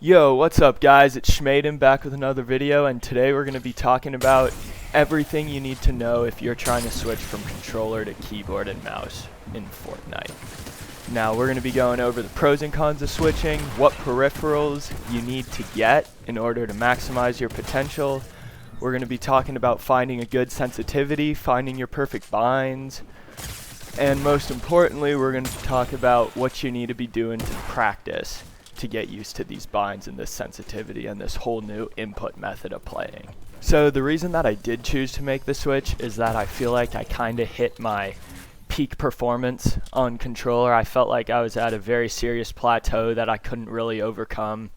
Yo, what's up guys? It's Keybinds back with another video, and today we're going to be talking about everything you need to know if you're trying to switch from controller to keyboard and mouse in Fortnite. Now we're going to be going over the pros and cons of switching, what peripherals you need to get in order to maximize your potential. We're going to be talking about finding a good sensitivity, finding your perfect binds, and most importantly we're going to talk about what you need to be doing to practice to get used to these binds and this sensitivity and this whole new input method of playing. So the reason that I did choose to make the switch is that I feel like I kind of hit my peak performance on controller. I felt like I was at a very serious plateau that I couldn't really overcome,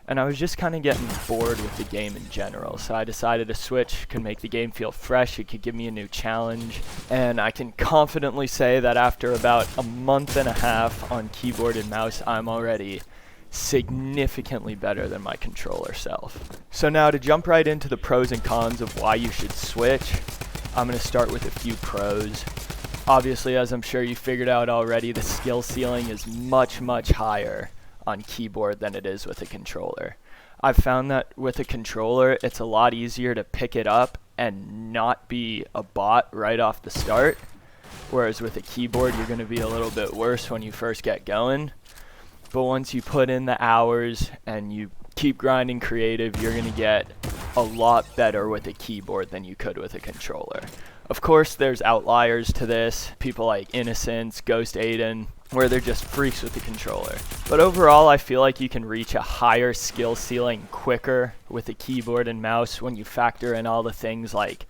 and I was just kind of getting bored with the game in general. So I decided a switch could make the game feel fresh, it could give me a new challenge, and I can confidently say that after about a month and a half on keyboard and mouse, I'm already significantly better than my controller self. So now to jump right into the pros and cons of why you should switch, I'm going to start with a few pros. Obviously, as I'm sure you figured out already, the skill ceiling is much higher on keyboard than it is with a controller. I've found that with a controller, it's a lot easier to pick it up and not be a bot right off the start, whereas with a keyboard, you're going to be a little bit worse when you first get going. But once you put in the hours and you keep grinding creative, you're going to get a lot better with a keyboard than you could with a controller. Of course, there's outliers to this, people like Innocence, Ghost Aiden, where they're just freaks with the controller. But overall, I feel like you can reach a higher skill ceiling quicker with a keyboard and mouse when you factor in all the things like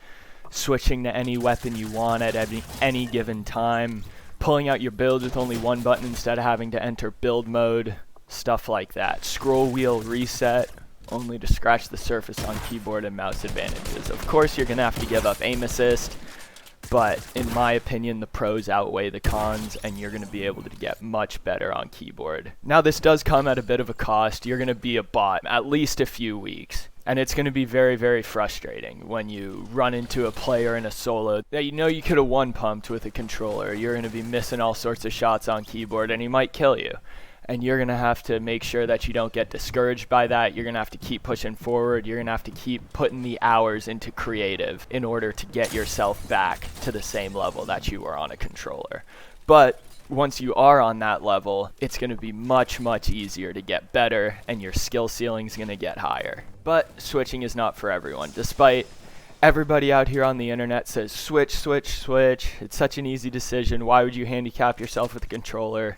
switching to any weapon you want at any given time, pulling out your build with only one button instead of having to enter build mode, stuff like that. Scroll wheel reset, only to scratch the surface on keyboard and mouse advantages. Of course, you're going to have to give up aim assist, but in my opinion, the pros outweigh the cons, and you're going to be able to get much better on keyboard. Now, this does come at a bit of a cost. You're going to be a bot at least a few weeks. And it's going to be very frustrating when you run into a player in a solo that you know you could have one-pumped with a controller. You're going to be missing all sorts of shots on keyboard, and he might kill you. And you're going to have to make sure that you don't get discouraged by that. You're going to have to keep pushing forward. You're going to have to keep putting the hours into creative in order to get yourself back to the same level that you were on a controller. But once you are on that level, it's going to be much easier to get better, and your skill ceiling is going to get higher. But switching is not for everyone. Despite everybody out here on the internet says switch, it's such an easy decision, why would you handicap yourself with a controller?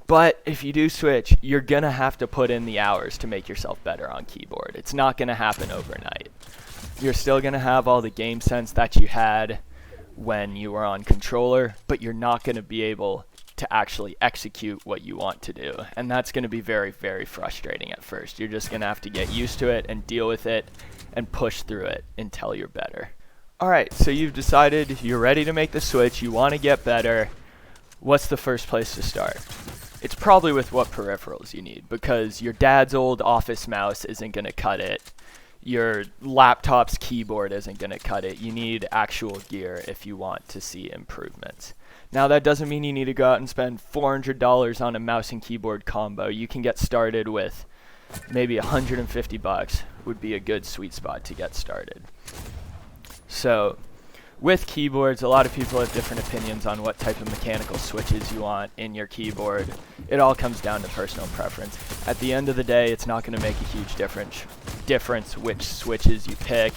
But if you do switch, you're going to have to put in the hours to make yourself better on keyboard. It's not going to happen overnight. You're still going to have all the game sense that you had when you were on controller, but you're not going to be able to actually execute what you want to do. And that's going to be very frustrating at first. You're just going to have to get used to it and deal with it and push through it until you're better. Alright, so you've decided you're ready to make the switch, you want to get better. What's the first place to start? It's probably with what peripherals you need, because your dad's old office mouse isn't going to cut it. Your laptop's keyboard isn't going to cut it. You need actual gear if you want to see improvements. Now, that doesn't mean you need to go out and spend $400 on a mouse and keyboard combo. You can get started with maybe $150 would be a good sweet spot to get started. So with keyboards, a lot of people have different opinions on what type of mechanical switches you want in your keyboard. It all comes down to personal preference. At the end of the day, it's not going to make a huge difference which switches you pick.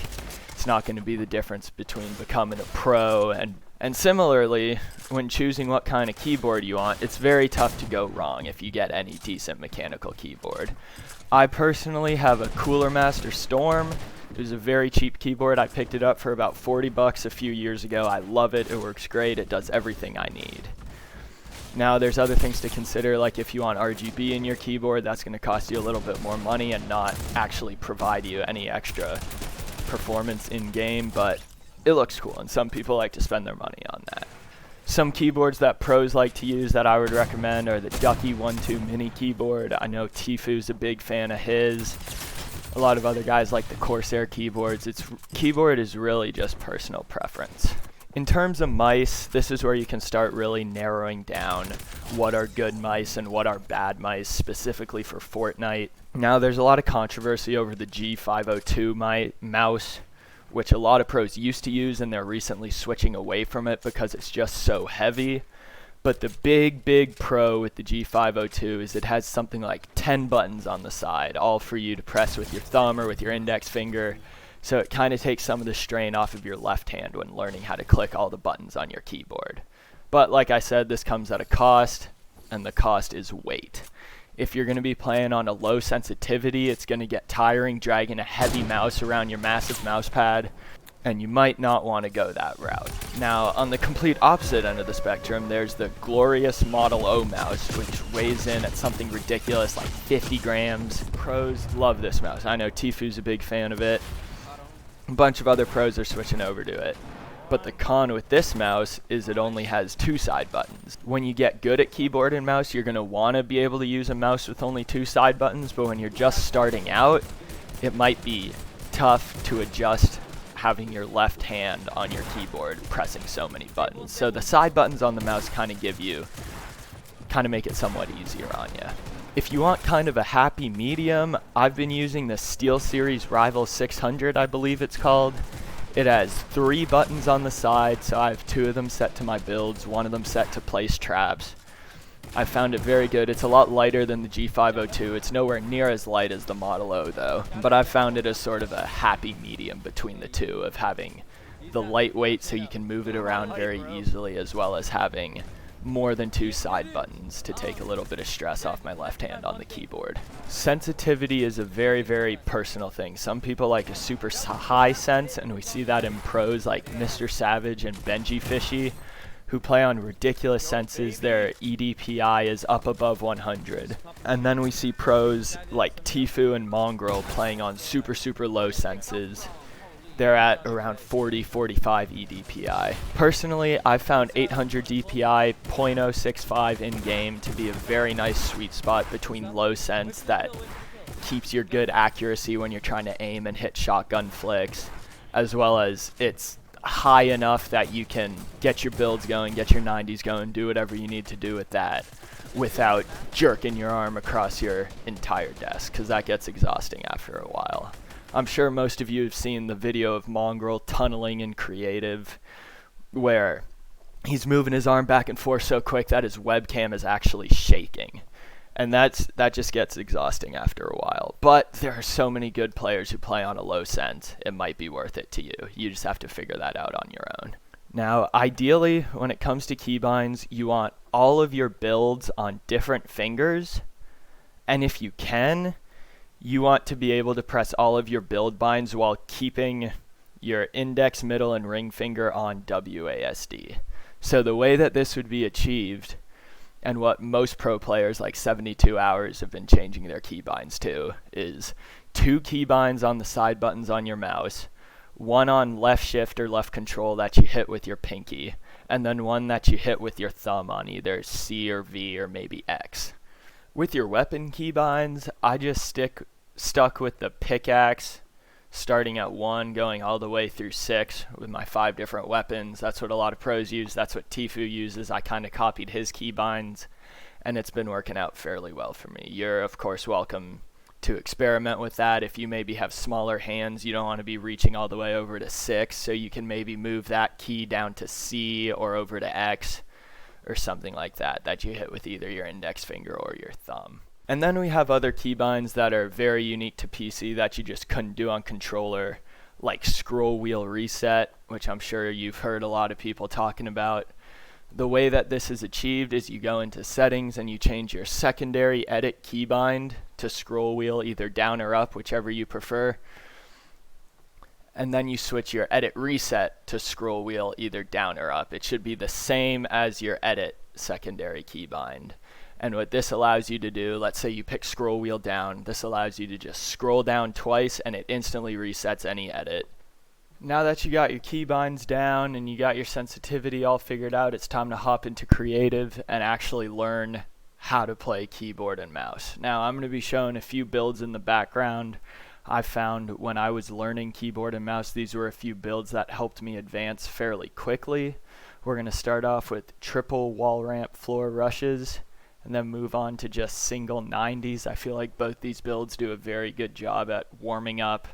It's not going to be the difference between becoming a pro and similarly, when choosing what kind of keyboard you want, it's very tough to go wrong if you get any decent mechanical keyboard. I personally have a Cooler Master Storm. It was a very cheap keyboard. I picked it up for about $40 a few years ago. I love it. It works great. It does everything I need. Now, there's other things to consider, like if you want RGB in your keyboard, that's going to cost you a little bit more money and not actually provide you any extra performance in-game, but it looks cool, and some people like to spend their money on that. Some keyboards that pros like to use that I would recommend are the Ducky 1-2 mini keyboard. I know Tifu's a big fan of his. A lot of other guys like the Corsair keyboards. Keyboard is really just personal preference. In terms of mice, this is where you can start really narrowing down what are good mice and what are bad mice, specifically for Fortnite. Now, there's a lot of controversy over the G502 mouse, which a lot of pros used to use, and they're recently switching away from it because it's just so heavy. But the big pro with the G502 is it has something like 10 buttons on the side, all for you to press with your thumb or with your index finger. So it kind of takes some of the strain off of your left hand when learning how to click all the buttons on your keyboard. But like I said, this comes at a cost, and the cost is weight. If you're going to be playing on a low sensitivity, it's going to get tiring dragging a heavy mouse around your massive mouse pad, and you might not want to go that route. Now, on the complete opposite end of the spectrum, there's the glorious Model O mouse, which weighs in at something ridiculous like 50 grams. Pros love this mouse. I know Tifu's a big fan of it. A bunch of other pros are switching over to it. But the con with this mouse is it only has 2 side buttons. When you get good at keyboard and mouse, you're going to want to be able to use a mouse with only 2 side buttons, but when you're just starting out, it might be tough to adjust having your left hand on your keyboard pressing so many buttons. So the side buttons on the mouse kind of make it somewhat easier on you. If you want kind of a happy medium, I've been using the SteelSeries Rival 600, I believe it's called. It has 3 buttons on the side, so I have 2 of them set to my builds, 1 of them set to place traps. I found it very good. It's a lot lighter than the G502. It's nowhere near as light as the Model O though, but I've found it as sort of a happy medium between the two, of having the lightweight so you can move it around very easily, as well as having more than 2 side buttons to take a little bit of stress off my left hand on the keyboard. Sensitivity is a very personal thing. Some people like a super high sense, and we see that in pros like Mr. Savage and Benji Fishy, who play on ridiculous senses. Their EDPI is up above 100. And then we see pros like Tifu and Mongrel playing on super low senses. They're at around 40-45 EDPI. Personally, I've found 800 DPI, .065 in-game to be a very nice sweet spot between low sense that keeps your good accuracy when you're trying to aim and hit shotgun flicks, as well as it's high enough that you can get your builds going, get your 90s going, do whatever you need to do with that without jerking your arm across your entire desk, because that gets exhausting after a while. I'm sure most of you have seen the video of Mongrel tunneling in creative, where he's moving his arm back and forth so quick that his webcam is actually shaking. And that just gets exhausting after a while. But there are so many good players who play on a low sense, it might be worth it to you. You just have to figure that out on your own. Now, ideally, when it comes to keybinds, you want all of your builds on different fingers. And if you can, you want to be able to press all of your build binds while keeping your index, middle, and ring finger on WASD. So the way that this would be achieved, and what most pro players like 72 Hours have been changing their keybinds to, is 2 keybinds on the side buttons on your mouse, 1 on left shift or left control that you hit with your pinky, and then 1 that you hit with your thumb on either C or V or maybe X. With your weapon keybinds, I just stuck with the pickaxe, starting at 1, going all the way through 6 with my 5 different weapons. That's what a lot of pros use. That's what Tifu uses. I kind of copied his keybinds, and it's been working out fairly well for me. You're, of course, welcome to experiment with that. If you maybe have smaller hands, you don't want to be reaching all the way over to 6, so you can maybe move that key down to C or over to X or something like that you hit with either your index finger or your thumb. And then we have other keybinds that are very unique to PC that you just couldn't do on controller, like scroll wheel reset, which I'm sure you've heard a lot of people talking about. The way that this is achieved is you go into settings and you change your secondary edit keybind to scroll wheel either down or up, whichever you prefer. And then you switch your edit reset to scroll wheel either down or up. It should be the same as your edit secondary keybind. And what this allows you to do, let's say you pick scroll wheel down, this allows you to just scroll down twice and it instantly resets any edit. Now that you got your keybinds down and you got your sensitivity all figured out, it's time to hop into creative and actually learn how to play keyboard and mouse. Now I'm going to be showing a few builds in the background. I found when I was learning keyboard and mouse, these were a few builds that helped me advance fairly quickly. We're going to start off with triple wall ramp floor rushes and then move on to just single 90s. I feel like both these builds do a very good job at warming up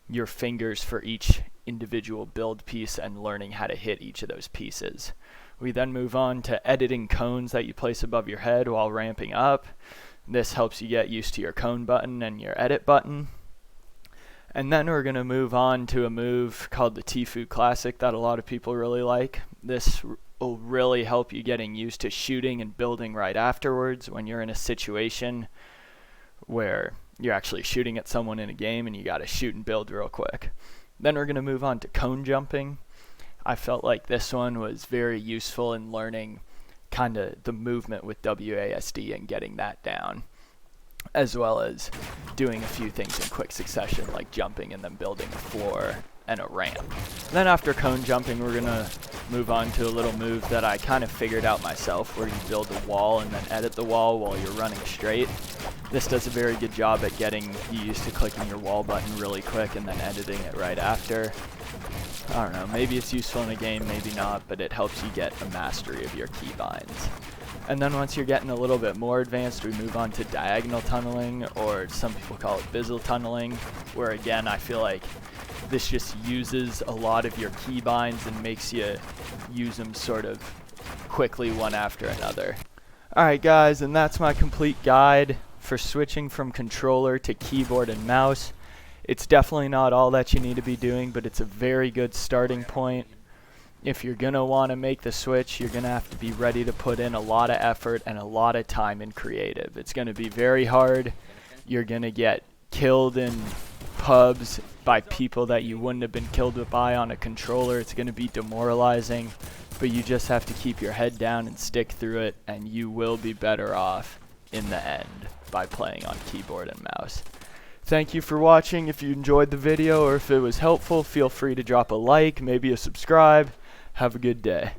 your fingers for each individual build piece and learning how to hit each of those pieces. We then move on to editing cones that you place above your head while ramping up. This helps you get used to your cone button and your edit button. And then we're going to move on to a move called the Tfue Classic that a lot of people really like. This will really help you getting used to shooting and building right afterwards when you're in a situation where you're actually shooting at someone in a game and you got to shoot and build real quick. Then we're going to move on to cone jumping. I felt like this one was very useful in learning kind of the movement with WASD and getting that down, as well as doing a few things in quick succession like jumping and then building a floor and a ramp. Then after cone jumping, we're going to move on to a little move that I kind of figured out myself, where you build a wall and then edit the wall while you're running straight. This does a very good job at getting you used to clicking your wall button really quick and then editing it right after. I don't know, maybe it's useful in a game, maybe not, but it helps you get a mastery of your keybinds. And then once you're getting a little bit more advanced, we move on to diagonal tunneling, or some people call it bizzle tunneling, where again, I feel like this just uses a lot of your keybinds and makes you use them sort of quickly one after another. Alright guys, and that's my complete guide for switching from controller to keyboard and mouse. It's definitely not all that you need to be doing, but it's a very good starting point. If you're going to want to make the switch, you're going to have to be ready to put in a lot of effort and a lot of time in creative. It's going to be very hard. You're going to get killed in pubs by people that you wouldn't have been killed by on a controller. It's going to be demoralizing, but you just have to keep your head down and stick through it, and you will be better off in the end by playing on keyboard and mouse. Thank you for watching. If you enjoyed the video or if it was helpful, feel free to drop a like, maybe a subscribe. Have a good day.